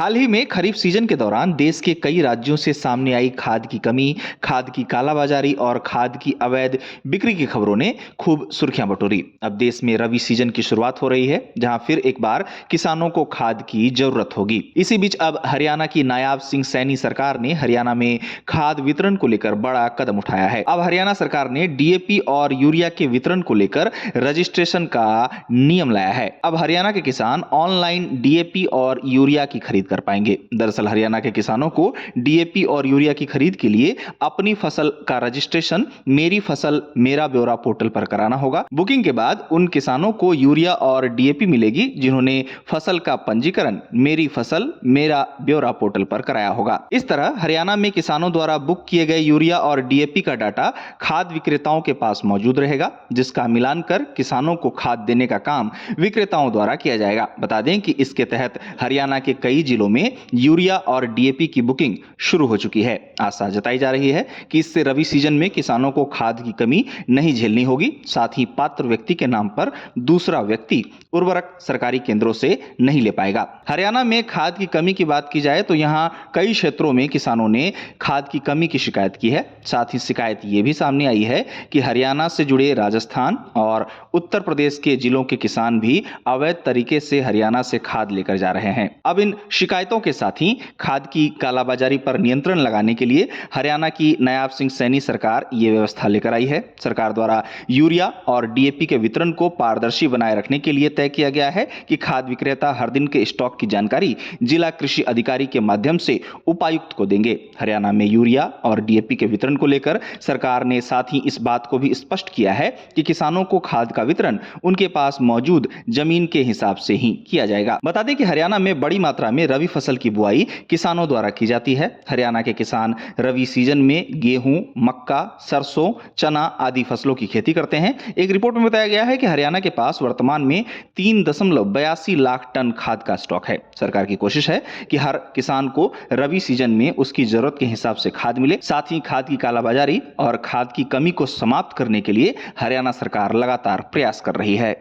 हाल ही में खरीफ सीजन के दौरान देश के कई राज्यों से सामने आई खाद की कमी, खाद की कालाबाजारी और खाद की अवैध बिक्री की खबरों ने खूब सुर्खियां बटोरी। अब देश में रबी सीजन की शुरुआत हो रही है, जहां फिर एक बार किसानों को खाद की जरूरत होगी। इसी बीच अब हरियाणा की नायाब सिंह सैनी सरकार ने हरियाणा में खाद वितरण को लेकर बड़ा कदम उठाया है। अब हरियाणा सरकार ने डीएपी और यूरिया के वितरण को लेकर रजिस्ट्रेशन का नियम लाया है। अब हरियाणा के किसान ऑनलाइन डीएपी और यूरिया की खरीद कर पाएंगे। दरअसल हरियाणा के किसानों को डीएपी और यूरिया की खरीद के लिए अपनी फसल का रजिस्ट्रेशन मेरी फसल मेरा ब्यौरा पोर्टल पर कराना होगा। बुकिंग के बाद उन किसानों को यूरिया और डीएपी मिलेगी जिन्होंने फसल का पंजीकरण मेरी फसल मेरा ब्यौरा पोर्टल पर कराया होगा। इस तरह हरियाणा में किसानों द्वारा बुक किए गए यूरिया और डीएपी का डाटा खाद विक्रेताओं के पास मौजूद रहेगा, जिसका मिलान कर किसानों को खाद देने का काम विक्रेताओं द्वारा किया जाएगा। बता दें कि इसके तहत हरियाणा के कई जिलों में यूरिया और डीएपी की बुकिंग शुरू हो चुकी है। आशा जताई जा रही है कि इससे रबी सीजन में किसानों को खाद की कमी नहीं झेलनी होगी। साथ ही पात्र व्यक्ति के नाम पर दूसरा व्यक्ति उर्वरक सरकारी केंद्रों से नहीं ले पाएगा। हरियाणा में खाद की कमी की बात की जाए तो यहां कई क्षेत्रों में किसानों ने खाद की कमी की शिकायत की है। साथ ही शिकायत यह भी सामने आई है कि हरियाणा से जुड़े राजस्थान और उत्तर प्रदेश के जिलों के किसान भी अवैध तरीके से हरियाणा से खाद लेकर जा रहे हैं। अब इन शिकायतों के साथ ही खाद की कालाबाजारी पर नियंत्रण लगाने के लिए हरियाणा की नायाब सिंह सैनी सरकार ये व्यवस्था लेकर आई है। सरकार द्वारा यूरिया और डीएपी के वितरण को पारदर्शी बनाए रखने के लिए तय किया गया है कि खाद विक्रेता हर दिन के स्टॉक की जानकारी जिला कृषि अधिकारी के माध्यम से उपायुक्त को देंगे। हरियाणा में यूरिया और डीएपी के वितरण को लेकर सरकार ने साथ ही इस बात को भी स्पष्ट किया है कि किसानों को खाद का वितरण उनके पास मौजूद जमीन के हिसाब से ही किया जाएगा। बता दें कि हरियाणा में बड़ी मात्रा में रबी फसल की बुआई किसानों द्वारा की जाती है। हरियाणा के किसान रबी सीजन में गेहूं, मक्का, सरसों, चना आदि फसलों की खेती करते हैं। एक रिपोर्ट में बताया गया है कि हरियाणा के पास वर्तमान में 3.82 लाख टन खाद का स्टॉक है। सरकार की कोशिश है कि हर किसान को रबी सीजन में उसकी जरूरत के हिसाब से खाद मिले। साथ ही खाद की कालाबाजारी और खाद की कमी को समाप्त करने के लिए हरियाणा सरकार लगातार प्रयास कर रही है।